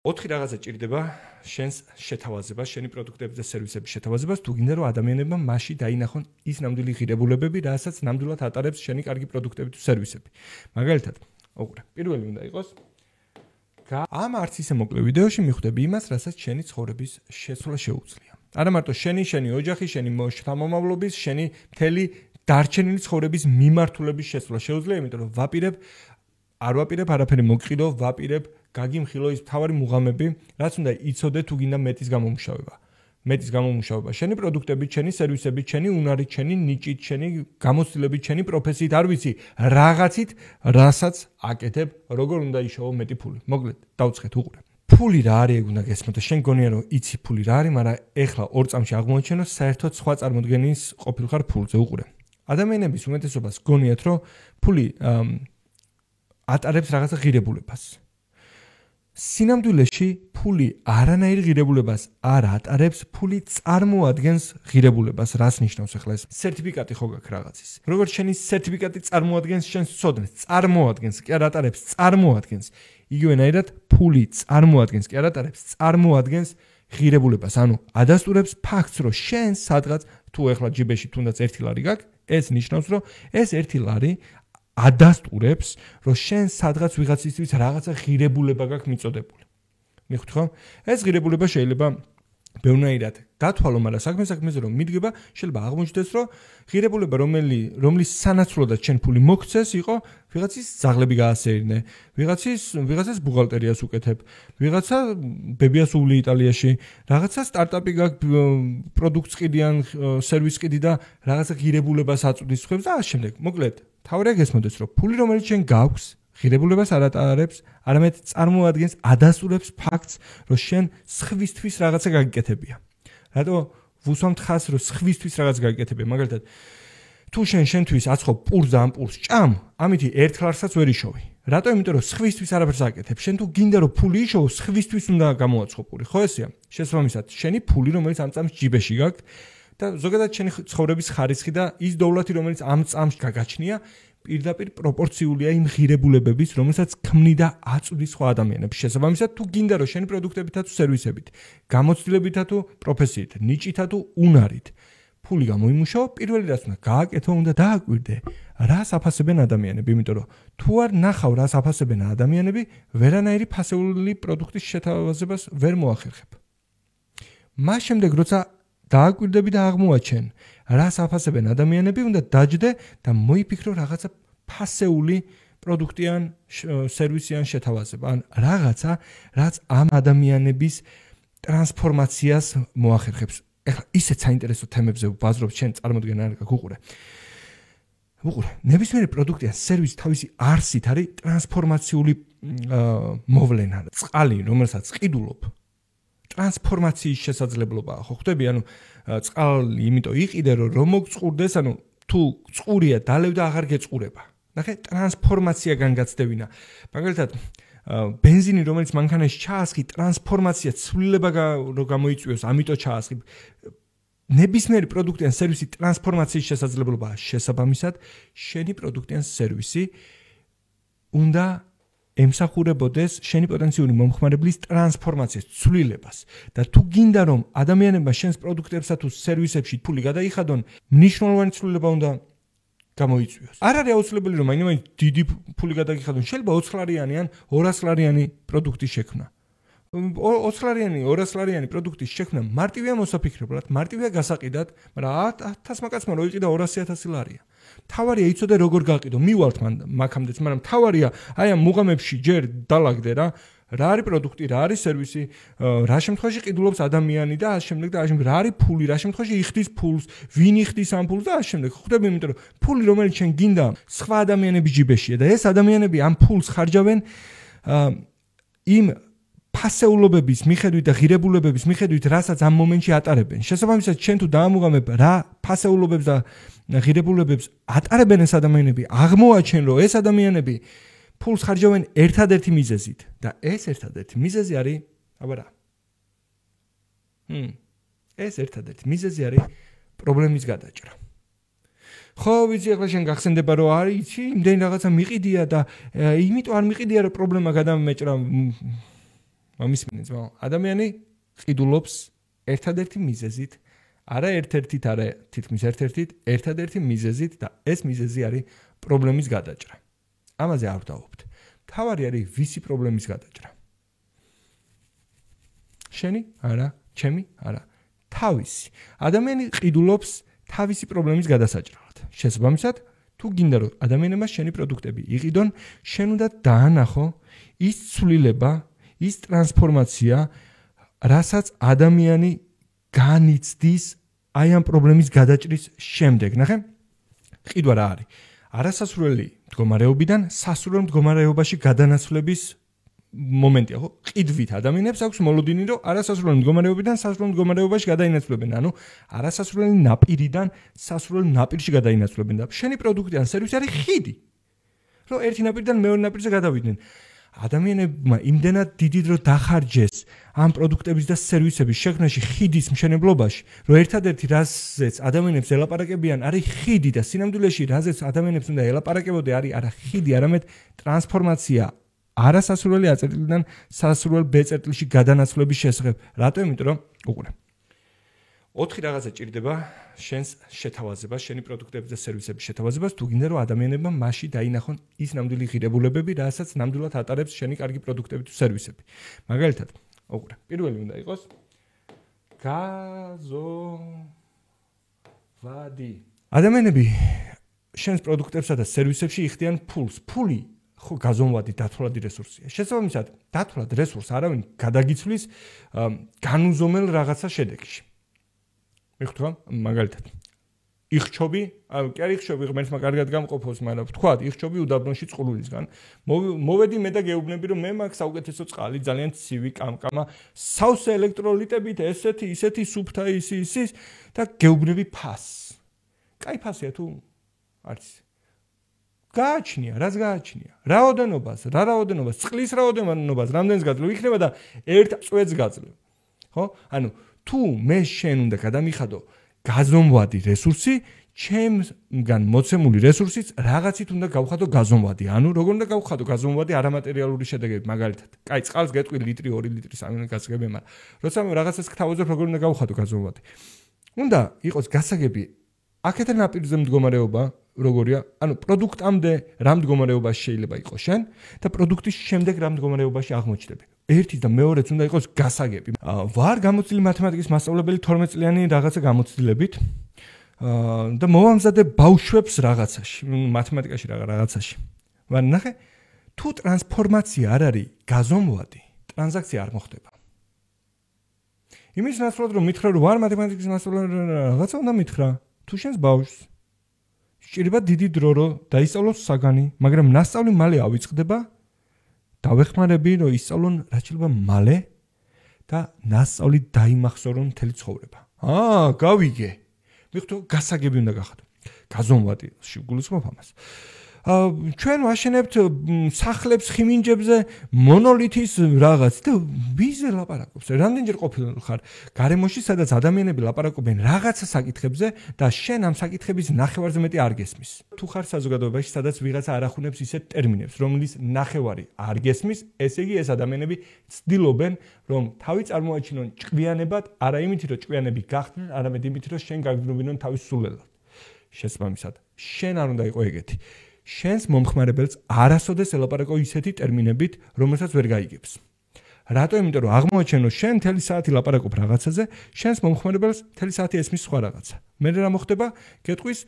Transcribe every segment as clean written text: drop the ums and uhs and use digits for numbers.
4 რაღაცა ჭირდება შენს შეთავაზებას, შენი პროდუქტების და სერვისების შეთავაზებას, თუ გინდა რომ ადამიანებმა მასში დაინახონ ის ნამდვილი ღირებულებები, რასაც ნამდვილად ატარებს შენი კარგი პროდუქტები თუ სერვისები. მაგალითად, ოღონდ პირველი უნდა იყოს ამ არც ისე მოკლე ვიდეოში მიხვდები იმას, რასაც შენი ცხოვრების შეცვლა შეუძლია. არა მარტო შენი ოჯახი, შენი შთამომავლობის, შენი მთელი დარჩენილი ცხოვრების მიმართულების შეცვლა შეუძლია, იმიტომ რომ არ ვაპირებ არაფერი მოგყიდო, ვაპირებ გაგიმხილო ის მთავარი მუღამები, რაც უნდა იცოდე თუ გინდა მეტის გამომუშავება. მეტის გამომუშავება შენი პროდუქტებით, შენი სერვისებით, შენი უნარით, შენი ნიჭით, შენი გამოცდილებით, შენი პროფესიით, არ ვიცი, რაღაცით, რასაც აკეთებ, როგორ უნდა იშოვო მეტი ფული. მოკლედ, დავწყეთ უყურე. ფული რა არის, ეგ უნდა გესმოთ. შენ გონია რომ იცი ფული რა არის, მაგრამ ეხლა 2 წამში აღმოჩენ რომ საერთოდ სხვა წარმოდგენის ყოფილხარ ფულზე უყურე. ადამიანების უმეტესობას გონიათ რომ ფული ატარებს რაღაცა ღირებულებას. სინამდვილეში ფული არანაირ ღირებულებას არ ატარებს, ფული წარმოადგენს ღირებულებას. რას ნიშნავს ახლა ეს? სერტიფიკატი ხო გაქვს რაღაცის. როგორც შენი სერტიფიკატი წარმოადგენს შენს ცოდნას, წარმოადგენს, კი არ ატარებს, წარმოადგენს. იგივენაირად ფული წარმოადგენს, კი არ ატარებს, წარმოადგენს ღირებულებას. ანუ ადასტურებს ფაქტს, რომ შენ სადღაც თუ ახლა ჯიბეში თუნდაც 1 ლარი გაქვს, ეს ნიშნავს, რომ ეს 1 ლარი ადასტურებს, რომ შენ სადღაც ვიღაცისთვის რაღაცა ღირებულება გაქვს მიწოდებული. მიხვდი ხო? ეს ღირებულება შეიძლება ბევრნაირად გათვალო, მაგრამ საქმეზე რომ მიდგება, შეიძლება აღმოჩნდეს, რომ ღირებულება, რომლის სანაცვლოდაც შენ ფული მოგცეს, იყო ვიღაცის ძაღლები გაასეირნე, ვიღაცას ბუღალტერიას უკეთებ, ვიღაცა ბებიას უვლი იტალიაში, რაღაცა სტარტაპი გაქვს, პროდუქტს ყიდიან, სერვისს ყიდი და რაღაცა ღირებულებას აწვდის ხებს და ამ შემდეგ. მოკლედ, თავი გესმოდეს, რომ ფული რომელიც შენ გაქვს, ღირებულებას არ ატარებს, არამედ წარმოადგენს, ადასტურებს ფაქტს, რომ შენ სხვისთვის რაღაცა გაგიკეთებია. რატო ვუსვამთ ხაზს, რომ სხვისთვის რაღაც გაგიკეთებია? მაგალითად, თუ შენთვის აცხობ პურს და ამ პურს ჭამ, ამითი 1 ლარსაც ვერ იშოვი. რატო? იმიტომ რომ სხვისთვის არაფერს აკეთებ. შენ თუ გინდა რომ ფული იშოვო, სხვისთვის უნდა გამოაცხო პური. ხო ესეა? შესაბამისად, შენი ფული, რომელიც ამ წამს ჯიბეში გაქვს და ზოგადად შენი ცხოვრების ხარისხი და ის დოვლათი, რომელიც ამ წამს გაგაჩნია, პირდაპირ პროპორციულია იმ ღირებულებების, რომელსაც ქმნიდა აწვდის სხვა ადამიანებს. შესაბამისად, თუ გინდა რომ შენი პროდუქტებითა თუ სერვისებით, გამოცდილებითა თუ პროფესიით, ნიჭითა თუ უნარით ფული გამოიმუშაო, პირველი რაც უნდა გააკეთო, უნდა დააკვირდე, რას აფასებენ ადამიანები, იმიტომ რომ თუ არ ნახავ რას აფასებენ ადამიანები, ვერანაირი ფასეული პროდუქტის შეთავაზებას ვერ მოახერხებ. მას შემდეგ, როცა დააკვირდები და აღმოაჩენ, რას აფასებენ ადამიანები, უნდა დაჯდე და მოიფიქრო რაღაცა ფასეული პროდუქტიან, სერვისიან შეთავაზება. ან რაღაცა, რაც ამ ადამიანების ტრანსფორმაციას მოახერხებს. ეხლა ისეთ საინტერესო თემებზე ვბაზრობ, შენ წარმოდგენა არ გაქვს, უყურე. ნებისმიერი პროდუქტი ან სერვისი თავისი არსით არის ტრანსფორმაციული მოვლენა. წყალი, რომელსაც ყიდულობ, ტრანსფორმაციის შესაძლებლობაა, ხო ხვდები? ანუ წყალი იმიტომ იყიდე, რომ მოგწყურდეს, ანუ თუ წყურია, დალევ და აღარ გეწყურება. ნახე, ტრანსფორმაცია განგაცდებინა. მაგალითად, ბენზინი, რომელიც მანქანაში ჩაასხი, ტრანსფორმაცია, ცვლილება რომ გამოიწვიოს, ამიტომ ჩაასხი. ნებისმიერი პროდუქტი ან სერვისი ტრანსფორმაციის შესაძლებლობაა. შესაბამისად, შენი პროდუქტი ან სერვისი უნდა ემსახურებოდეს შენი პოტენციური მომხმარებლის ტრანსფორმაციას, ცვლილებას და თუ გინდა რომ ადამიანებმა შენს პროდუქტებსა თუ სერვისებში ფული გადაიხადონ, მნიშვნელოვანი ცვლილება უნდა გამოიწვიოს. არ არის აუცილებელი რომ მაინც დიდი ფული გადაიხადონ, შეიძლება 20 ლარიანი ან 200 ლარიანი პროდუქტის შექმნა. 20 ლარიანი, 200 ლარიანი პროდუქტის შექმნა მარტივია მოსაფიქრებლად, მარტივია გასაყიდად, მაგრამ 1000 მაკაცმა რო იყიდა 200.000 ლარია. თავარია იცოდე როგორ გაყიდო, მივალთ მან მაგამდეც, მაგრამ თავარია აი ამ მუღამებში ჯერ დალაგდე რა არის პროდუქტი, რა არის სერვისი, რა შემთხვევაში ყიდულობს ადამიანი და ამ შემდეგ და ამ შემდეგ რა არის ფული, რა შემთხვევაში იხდის ფულს, ვინ იხდის ამ ფულს და ამ შემდეგ. ხვდები, იმიტომ რომ ფული რომელიც შენ გინდა სხვა ადამიანების ჯიბეშია და ეს ადამიანები ამ ფულს ხარჯავენ იმ ფასეულობების მიხედვით და ღირებულებების მიხედვით, რასაც ამ მომენტში ატარებენ. შესაბამისად, შენ თუ დაამუღამებ რა ფასეულობებს და ღირებულებებს ატარებენ ეს ადამიანები, აღმოაჩენ, რომ ეს ადამიანები ფულს ხარჯავენ ერთადერთი მიზეზით და ეს ერთადერთი მიზეზი არის, აბა რა. ეს ერთადერთი მიზეზი არის პრობლემის გადაჭრა. ხო, ვიცი, ახლა შენ გახსენდება, რომ არის, იცი, იმდენი რაღაცა მიყიდია და იმიტომ არ მიყიდია, რომ პრობლემა გადამეჭრა. მომისმინეთ ძმაო, ადამიანი ყიდულობს ერთადერთი მიზეზით, არა ერთ-ერთით, არა თითქმის ერთ-ერთით, ერთადერთი მიზეზით და ეს მიზეზი არის პრობლემის გადაჭრა. ამაზე არ ვდაობთ. თავარი არის ვისი პრობლემის გადაჭრა. შენი? არა, ჩემი? არა. თავისი. ადამიანი ყიდულობს თავისი პრობლემის გადასაჭრელად. შესაბამისად, თუ გინდა რომ ადამიანებმა შენი პროდუქტები იყიდონ, შენ უნდა დაანახო ის ცვლილება, ის ტრანსფორმაცია, რასაც ადამიანი განიცდის აი ამ პრობლემის გადაჭრის შემდეგ. ნახე? ყიდვა რა არის? არასასურველი მდგომარეობიდან სასურველ მდგომარეობაში გადანაცვლების მომენტია, ხო? ყიდვით ადამიანებს აქვს მოლოდინი, რომ არასასურველი მდგომარეობიდან სასურველ მდგომარეობაში გადაინაცვლებენ. ანუ არასასურველი ნაპირიდან სასურველ ნაპირში გადაინაცვლებენ და შენი პროდუქტი ან სერვისი არის ხიდი. რომ ერთი ნაპირიდან მეორე ნაპირზე გადავიდნენ. ადამიანებმა იმდენად დიდი დრო დახარჯეს ამ პროდუქტების და სერვისების შექმნაში ხიდის მშენებლობაში, რომ ერთადერთი რაზეც ადამიანებს ელაპარაკებიან არის ხიდი და სინამდვილეში რაზეც ადამიანებს უნდა ელაპარაკებოდი არის არა ხიდი, არამედ ტრანსფორმაცია არასასურველი აწერტილიდან სასურველ ბეწერტილში გადანაცვლების შესახებ. რატო? იმიტომ რომ უყურე. 4 რაღაცა ჭირდება შენს შეთავაზებას, შენი პროდუქტების და სერვისების შეთავაზებას, თუ გინდა რომ ადამიანებმა მასში დაინახონ ის ნამდვილი ღირებულებები, რასაც ნამდვილად ატარებს შენი კარგი პროდუქტები თუ სერვისები. მაგალითად, უყურე. პირველი უნდა იყოს გაზომვადი. ადამიანები შენს პროდუქტებსა და სერვისებში იხდიან ფულს. ფული ხო გაზომვადი დათვლადი რესურსია. შესაბამისად, დათვლად რესურს არავინ გადაგიცვლის განუზომელ რაღაცა შედეგში. მიხდვა, მაგალითად. იხჩობი, კი არ იხჩობი, ღმერთს კარგად გამყოფოს, მაგრამ თქვა, იხჩობი უდაბნოში წყლულისგან. მოვედი მე და გეუბნები, რომ მე მაქვს საუკეთესო წყალი, ძალიან ცივი, კამკამა, სავსე ელექტროლიტებით, ესეთი, ისეთი, სუფთა ის და გეუბნები ფასს. კაი ფასია თუ არის. გააჩნია, რაც გააჩნია. რაოდენობას, წყლის რაოდენობას, რამდენს გაძლევ იქნება და ერთ წვეთს გაძლევ. ხო? ანუ თუ მე შენ უნდა გადამიხადო გაზომვადი რესურსი, ჩემგან მოცემული რესურსიც რაღაცით უნდა გავხადო გაზომვადი. ანუ როგორ უნდა გავხადო გაზომვადი არამატერიალური შედეგები, მაგალითად. კაი, წყალს გეტყვი ლიტრი, 2 ლიტრი, 3 ლიტრი გასაგები, მაგრამ როცა რაღაცას გთავაზობ, როგორ უნდა გავხადო გაზომვადი. უნდა იყოს გასაგები აქეთან ნაპირზე მდგომარეობა, როგორია? ანუ პროდუქტამდე რა მდგომარეობაში შეიძლება იყოს შენ და პროდუქტის შემდეგ რა მდგომარეობაში აღმოჩნდები. ერთის და მეორეც უნდა იყოს გასაგები. ვარ გამოცდილი მათემატიკის მასწავლებელი 12 წლიანი რაღაცა გამოცდილებით და მოვამზადე ბავშვებს რაღაცაში, მათემატიკაში რაღაცაში. მაგრამ ნახე, თუ ტრანსფორმაცია არ არის გაზომვადი, ტრანზაქცია არ მოხდება. იმის ნაცვლად რომ მითხრა რომ ვარ მათემატიკის მასწავლებელი რაღაცა უნდა მითხრა, თუ შენს ბავშვს სჭირდება დიდი დრო რომ დაისწავლოს საგანი, მაგრამ ნასწავლი მალე ავიწყდება. დავეხმარები რომ ისწავლონ რაც შეიძლება მალე და ნასწავლი დაიმახსოვრონ მთელი ცხოვრება. გავიგე. მიხდო გასაგები უნდა გახადო. გაზომვადი გულისხმობ ამას. ჩვენ ვაშენებთ სახლებს ხიმინჯებზე მონოლითის რაღაც და ვიზე ლაპარაკობს. რამდენჯერ ყოფილ ხარ გარემოში, სადაც ადამიანები ლაპარაკობენ რაღაცა საკითხებზე და შენ ამ საკითხების ნახევარზე მეტი არ გესმის. თუ ხარ საზოგადოებაში, სადაც ვიღაცა არ ახუნებს ისეთ ტერმინებს, რომლის ნახევარი არ გესმის, ესე იგი ეს ადამიანები ცდილობენ, რომ თავი წარმოაჩინონ ჭკვიანებად, არა იმით, რომ ჭკვიანები გახდნენ, არამედ იმით, რომ შენ გაგრძნობინონ თავის სულელად. შესაბამისად, შენ არ უნდა იყო ეგეთი. შენს მომხმარებელს არასოდეს ელაპარაკო ისეთი ტერმინებით, რომელსაც ვერ გაიგებს. რატო? იმიტომ რომ აღმოაჩენო შენ მთელი საათი ლაპარაკობ რაღაცაზე, შენს მომხმარებელს მთელი საათი ესმის სხვა რაღაცა. მე რა მოხდება? გეტყვის,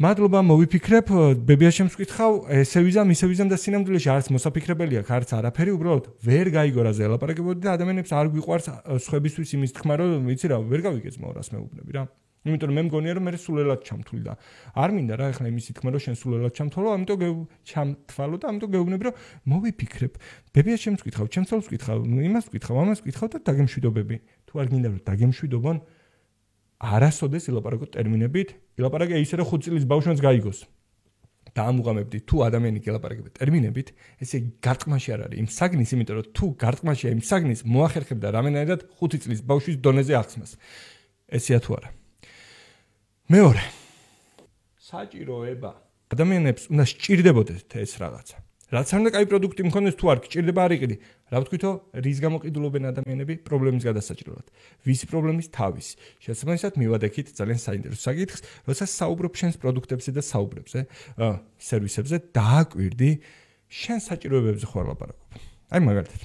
მადლობა, მოვიფიქრებ, ბებიაშემს ვკითხავ, ესე ვიზამ, ისე ვიზამ და სინამდვილეში არც მოსაფიქრებელია, არც არაფერი, უბრალოდ ვერ გაიგო რაზე ელაპარაკებოდი და ადამიანებს არ გვიყვარს სხვებისთვის იმის თქმა, რომ ვიცი რა, ვერ გავიგეც მორას მეუბნები რა. იმიტომ რომ მე მგონია რომ მე სულელად ჩამთვლი და არ მინდა რა ეხლა იმის თქმა რომ შენ სულელად ჩამთვალო, ამიტომ ჩამთვალო და ამიტომ გეუბნები რომ მოვიფიქრებ. ბებიაშემს ვკითხავ, ჩემსავს ვკითხავ, იმას ვკითხავ, ამას ვკითხავ და დაგემშვიდობები. თუ არ გინდა რომ დაგემშვიდობონ, არასოდეს ილაპარაკო ტერმინებით, ილაპარაკე ისე რომ 5 წლის ბავშვს გაიგოს. და ამუღამებდი თუ ადამიანი გელაპარაკება ტერმინებით, ესე გარტყმაში არ არის იმ საგნის, იმიტომ რომ თუ გარტყმაშია იმ საგნის მოახერხებდა რამენადად 5 წლის ბავშვის დონეზე ახსნას. ესეა თუ არა. მეორე, საჭიროება. ადამიანებს უნდა სჭირდებოდეთ ეს რაღაცა. რაც არ უნდა კაი პროდუქტი მქონდეს თუ არ გჭირდება არ იყიდი. რა ვთქვითო, რის გამო ყიდულობენ ადამიანები პრობლემის გადასაჭრელად. ვისი პრობლემის თავისი. შესაბამისად მივადექით ძალიან საინტერესო საკითხს, როდესაც საუბრობ შენს პროდუქტებზე და საუბრებზე, სერვისებზე, დააკვირდი შენ საჭიროებებზე ხარ ლაპარაკობ. აი მაგალითად.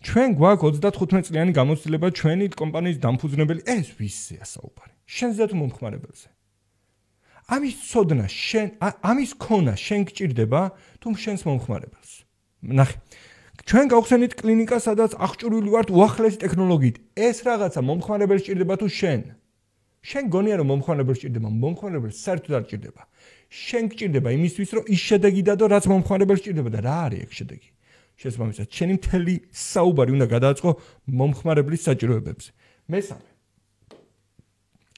ჩვენ გვაქვს 35 წლიანი გამოცდილება ჩვენი კომპანიის დამფუძნებელი ეს ვისია საუბარი. შენზე თუ მომხმარებელზე. ამის ცოდნა შენ ამის ქონა შენ გჭირდება თუ შენს მომხმარებელს. ნახე. ჩვენ გავხსენით კლინიკა, სადაც აღჭურვილი ვართ უახლესი ტექნოლოგიით. ეს რაღაცა მომხმარებელს ჭირდება თუ შენ? შენ გონია რომ მომხმარებელს ჭირდება, მომხმარებელს საერთოდ არ ჭირდება. შენ გჭირდება იმისთვის, რომ ის შედეგი დადო, რაც მომხმარებელს ჭირდება და რა არის ეგ შედეგი? შესაბამისად, შენი მთელი საუბარი უნდა გადააწყო მომხმარებლის საჭიროებებზე. მესამე.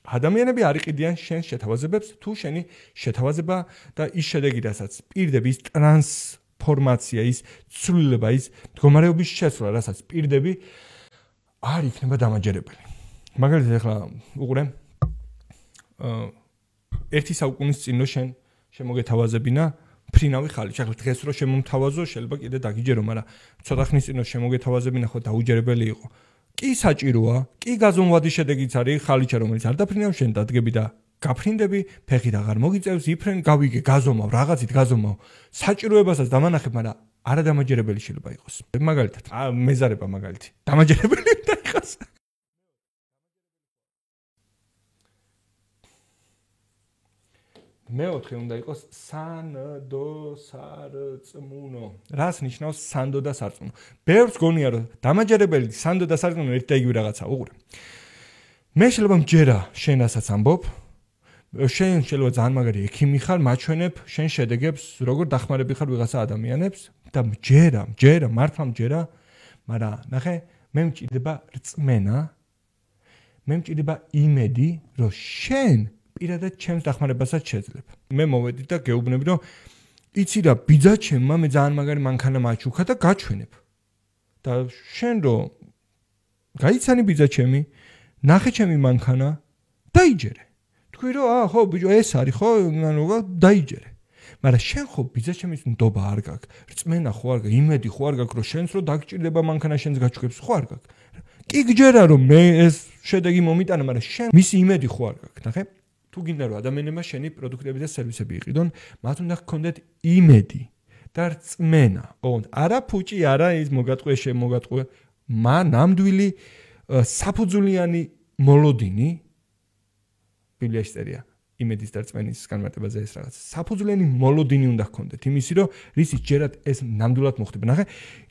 ადამიანები არ იყიდიან შენს შეთავაზებებს, თუ შენი შეთავაზება და ის შედეგი, რასაც პირდები, ის ტრანსფორმაცია, ის ცვლილება, ის მდგომარეობის შეცვლა, რასაც პირდები არ იქნება დამაჯერებელი. მაგალითად, ახლა უყურე ერთი საუკუნის წინ რო შენ შემოგეთავაზებინა ფრინავი ხალიჩი. ახლა დღეს რო შემომთავაზო, შეიძლება კიდე დაგიჯერო, მაგრამ ცოტა ხნის წინ რო შემოგეთავაზებინა, ხო დაუჯერებელი იყო. კი საჭიროა, კი გაზომვადი შედეგიც არის ხალიჩა, რომელიც არ დაფრინავს, შენ დადგები და გაფრინდები, ფეხით აღარ მოგიწევს, იფრენ, გავიგე, გაზომავ, რაღაცით გაზომავ. საჭიროებასაც დამანახებ, მაგრამ არადამაჯერებელი შეიძლება იყოს. მაგალითად, მეზარება მაგალითი. დამაჯერებელი უნდა იყოს. მეოთხე უნდა იყოს სანდო სარწმუნო. რას ნიშნავს სანდო და სარწმუნო? ბევრს გონია რომ დამაჯერებელი სანდო და სარწმუნო ერთ და იგივე რაღაცა. უყურე. მე შეიძლება მჯერა შენ რასაც ამბობ. შენ შეიძლება ძალიან მაგარი ექიმი ხარ, მაჩვენებ შენ შედეგებს, როგორ დახმარები ხარ ვიღაცა ადამიანებს და მჯერა, მართლა მჯერა, მაგრამ ნახე, მე მჭირდება რწმენა. მე მჭირდება იმედი, რომ შენ პირადად ჩემს დახმარებასაც შეძლებ. მე მოვედი და გეუბნები, რომ იცი რა, ბიძა ჩემმა მე ძალიან მაგარი მანქანა მაჩუქა და გაჩვენებ. და შენ რო გაიცანი ბიძა ჩემი, ნახე ჩემი მანქანა, დაიჯერე. თქვი რომ ხო ბიჭო ეს არის ხო, დაიჯერე. მაგრამ შენ ხო ბიძა ჩემის ნდობა არ გაქვს, რწმენა ხო არ გაქვს, იმედი ხო არ გაქვს, რომ შენს რო დაგჭირდება მანქანა შენს გაჩუქებს ხო არ გაქვს. კი გჯერა რომ მე ეს შედეგი მომიტანა, მაგრამ შენ მისი იმედი ხო არ გაქვს, ნახე? თუ გინდა რომ ადამიანებმა შენი პროდუქტები და სერვისები იყიდონ, მათ უნდა ჰქონდეთ იმედი და რწმენა. ოღონდ არა ფუჭი, არა ის მოგატყვე, შემოგატყვე, ნამდვილი საფუძვლიანი მოლოდინი ბიბლიაში წერია იმედის და რწმენის განმარტებაზე ეს რაღაც. საფუძვლიანი მოლოდინი უნდა ჰქონდეთ იმისი, რომ რისიც ჯერათ ეს ნამდვილად მოხდება. ნახე,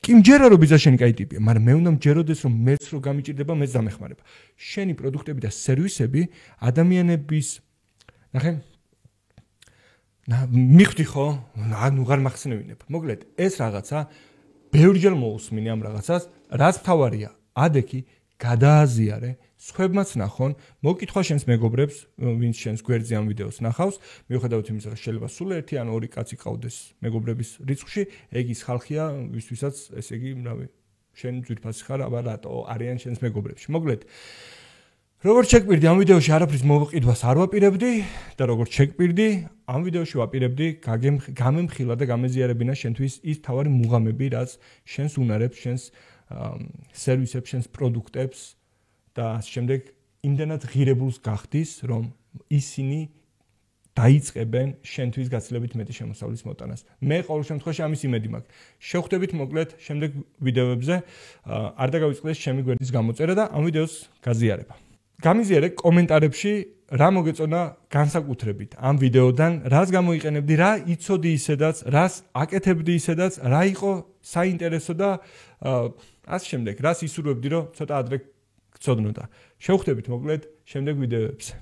კი მჯერა რომ ბიძა შენი კაი ტიპია, მაგრამ მე უნდა მჯეროდეს რომ მეც რო გამიჭირდება, მეც დამეხმარება. შენი პროდუქტები და სერვისები ადამიანების ნახე მიხვდი ხო? ანუ აღარ მახსენებინებ. მოკლედ, ეს რაღაცა ბევრჯერ მოусმინე ამ რაღაცას, რაც თავარია, ადექი გადააზიარე, სხვებმაც ნახონ, მოკითხვა შენს მეგობრებს, ვინც შენს გვერდზე ამ ვიდეოს ნახავს, მიუხედავად იმისა, რომ შეიძლება სულ ერთი ან ორი კაცი ყავდეს მეგობრების რიცხვში, ეგ ის ხალხია, ვისთვისაც ესე იგი, რავი, შენ ძვირფასი ხარ, აბა რატო არიან შენს მეგობრებში. მოკლედ, როგორც შეგვირდი ამ ვიდეოში არაფრის მოვყიდვას არ ვაპირებდი და როგორც შეგვირდი ამ ვიდეოში ვაპირებდი გამემხილა და გამეზიარებინა შენთვის ის თავარი მუღამები, რაც შენს უნარებს, შენს სერვისებს, შენს პროდუქტებს და შემდეგ იმდენად ღირებულს გახდის, რომ ისინი დაიწყებენ შენთვის გაცილებით მეტი შემოსავლის მოტანას. მე ყოველ შემთხვევაში ამის იმედი მაქვს. შევხვდებით მოკლედ შემდეგ ვიდეოებზე, არ დაგავიწყდეს ჩემი გვერდის გამოწერა და ამ ვიდეოს გაზიარება. გამიზიარე კომენტარებში რა მოგეწონა განსაკუთრებით ამ ვიდეოდან, რას გამოიყენებდი, რა იცოდი ისედაც, რას აკეთებდი ისედაც, რა იყო საინტერესო და ასე შემდეგ, რას ისურვებდი, რომ ცოტა ადრე გწოდნოდა. შევხვდებით მოკლედ შემდეგ ვიდეოებზე.